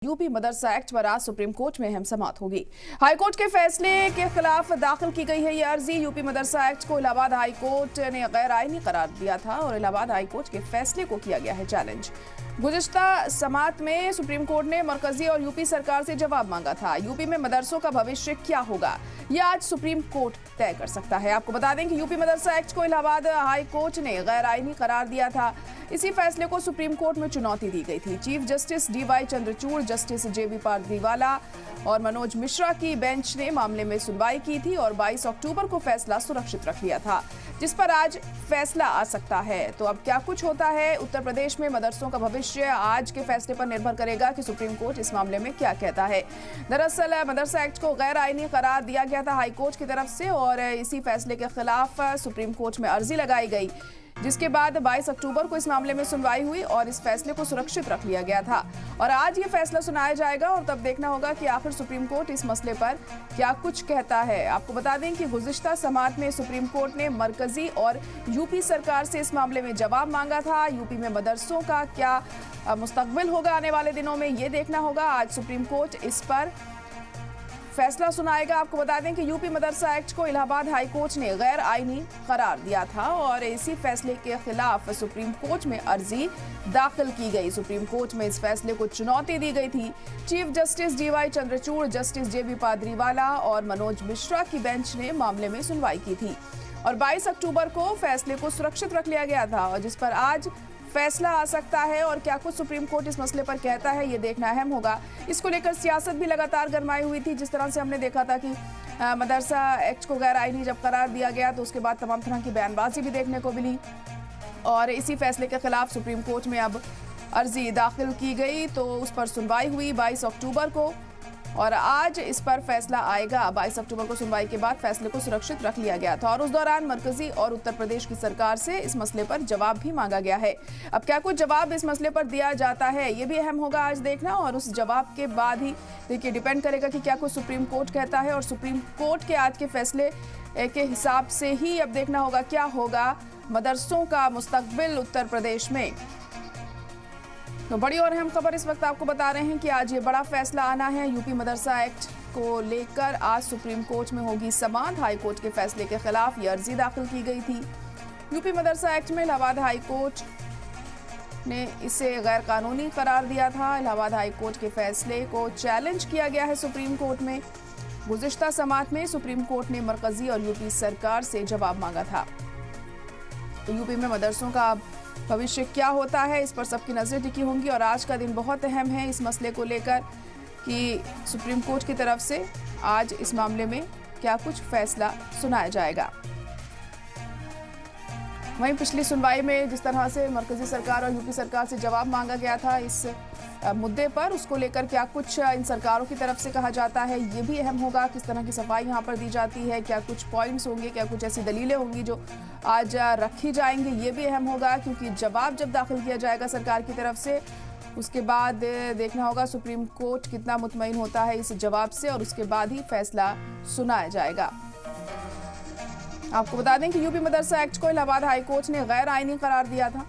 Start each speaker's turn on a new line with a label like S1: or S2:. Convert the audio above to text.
S1: UP मदरसा act पर आज supreme court में अहम समाअत होगी। हाईकोर्ट के फैसले के खिलाफ दाखिल की गई है ये अर्जी। यूपी मदरसा एक्ट को इलाहाबाद हाईकोर्ट ने गैर आईनी करार दिया था और इलाहाबाद हाईकोर्ट के फैसले को किया गया है चैलेंज। गुज़िश्ता समाअत में सुप्रीम कोर्ट ने मरकजी और यूपी सरकार से जवाब मांगा था। यूपी में मदरसों का भविष्य क्या होगा, यह आज सुप्रीम कोर्ट तय कर सकता है। आपको बता दें कि यूपी मदरसा एक्ट को इलाहाबाद हाई कोर्ट ने गैर आईनी करार दिया था। इसी फैसले को सुप्रीम कोर्ट में चुनौती दी गई थी। Chief justice DY Chandrachud, justice JB Pardiwala और मनोज मिश्रा की बेंच ने मामले में सुनवाई की थी और 22 अक्टूबर को फैसला सुरक्षित रख लिया था, जिस पर आज फैसला आ सकता है। तो अब क्या कुछ होता है उत्तर प्रदेश में मदरसों का भविष्य, आज के फैसले पर निर्भर करेगा कि सुप्रीम कोर्ट इस मामले में क्या कहता है। दरअसल मदरसा एक्ट को गैर आईनी करार दिया गया था हाईकोर्ट की तरफ से और इसी फैसले के खिलाफ सुप्रीम कोर्ट में अर्जी लगाई गई, जिसके बाद 22 अक्टूबर को इस मामले में सुनवाई हुई और इस फैसले को सुरक्षित रख लिया गया था। और आज ये फैसला सुनाया जाएगा और तब देखना होगा कि आखिर सुप्रीम कोर्ट इस मसले पर क्या कुछ कहता है। आपको बता दें कि गुज़िश्ता समाअत में सुप्रीम कोर्ट ने मरकजी और यूपी सरकार से इस मामले में जवाब मांगा था। यूपी में मदरसों का क्या मुस्तकबिल होगा आने वाले दिनों में, ये देखना होगा। आज सुप्रीम कोर्ट इस पर फैसला सुनाएगा। आपको बता दें कि यूपी मदरसा एक्ट को इलाहाबाद हाई कोर्ट ने गैर आईनी करार दिया था और इसी फैसले के खिलाफ सुप्रीम कोर्ट में अर्जी दाखिल की गई। सुप्रीम कोर्ट में इस फैसले को चुनौती दी गई थी। Chief justice DY Chandrachud, justice JB Pardiwala और मनोज मिश्रा की बेंच ने मामले में सुनवाई की थी और 22 अक्टूबर को फैसले को सुरक्षित रख लिया गया था और जिस पर आज फैसला आ सकता है। और क्या कुछ सुप्रीम कोर्ट इस मसले पर कहता है, ये देखना अहम होगा। इसको लेकर सियासत भी लगातार गरमाई हुई थी। जिस तरह से हमने देखा था कि मदरसा एक्ट को गैर आईनी जब करार दिया गया तो उसके बाद तमाम तरह की बयानबाजी भी देखने को मिली और इसी फैसले के खिलाफ सुप्रीम कोर्ट में अब अर्जी दाखिल की गई तो उस पर सुनवाई हुई 22 अक्टूबर को और आज इस पर फैसला आएगा। 22 अक्टूबर को सुनवाई के बाद फैसले को सुरक्षित रख लिया गया था और उस दौरान मरकजी और उत्तर प्रदेश की सरकार से इस मसले पर जवाब भी मांगा गया है। अब क्या कुछ जवाब इस मसले पर दिया जाता है, ये भी अहम होगा आज देखना और उस जवाब के बाद ही देखिए डिपेंड करेगा कि क्या कुछ सुप्रीम कोर्ट कहता है और सुप्रीम कोर्ट के आज के फैसले के हिसाब से ही अब देखना होगा क्या होगा मदरसों का मुस्तकबिल उत्तर प्रदेश में। तो बड़ी और अहम खबर इस वक्त आपको बता रहे हैं कि आज ये बड़ा फैसला आना है। यूपी मदरसा एक्ट को लेकर आज सुप्रीम कोर्ट में होगी समाअत। हाई कोर्ट के फैसले के खिलाफ ये अर्जी दाखिल की गई थी। यूपी मदरसा एक्ट में इलाहाबाद हाई कोर्ट ने इसे गैर कानूनी करार दिया था। इलाहाबाद हाई कोर्ट के फैसले को चैलेंज किया गया है सुप्रीम कोर्ट में। गुज़िश्ता समाअत में सुप्रीम कोर्ट ने मरकजी और यूपी सरकार से जवाब मांगा था। तो यूपी में मदरसों का भविष्य क्या होता है, इस पर सबकी नजरें टिकी होंगी और आज का दिन बहुत अहम है इस मसले को लेकर कि सुप्रीम कोर्ट की तरफ से आज इस मामले में क्या कुछ फैसला सुनाया जाएगा। वहीं पिछली सुनवाई में जिस तरह से मरकजी सरकार और यूपी सरकार से जवाब मांगा गया था इस मुद्दे पर, उसको लेकर क्या कुछ इन सरकारों की तरफ से कहा जाता है, ये भी अहम होगा। किस तरह की सफाई यहाँ पर दी जाती है, क्या कुछ पॉइंट्स होंगे, क्या कुछ ऐसी दलीलें होंगी जो आज रखी जाएंगी, ये भी अहम होगा क्योंकि जवाब जब दाखिल किया जाएगा सरकार की तरफ से उसके बाद देखना होगा सुप्रीम कोर्ट कितना मुतमईन होता है इस जवाब से और उसके बाद ही फैसला सुनाया जाएगा। आपको बता दें कि यूपी मदरसा एक्ट को इलाहाबाद हाई कोर्ट ने गैर आईनी करार दिया था।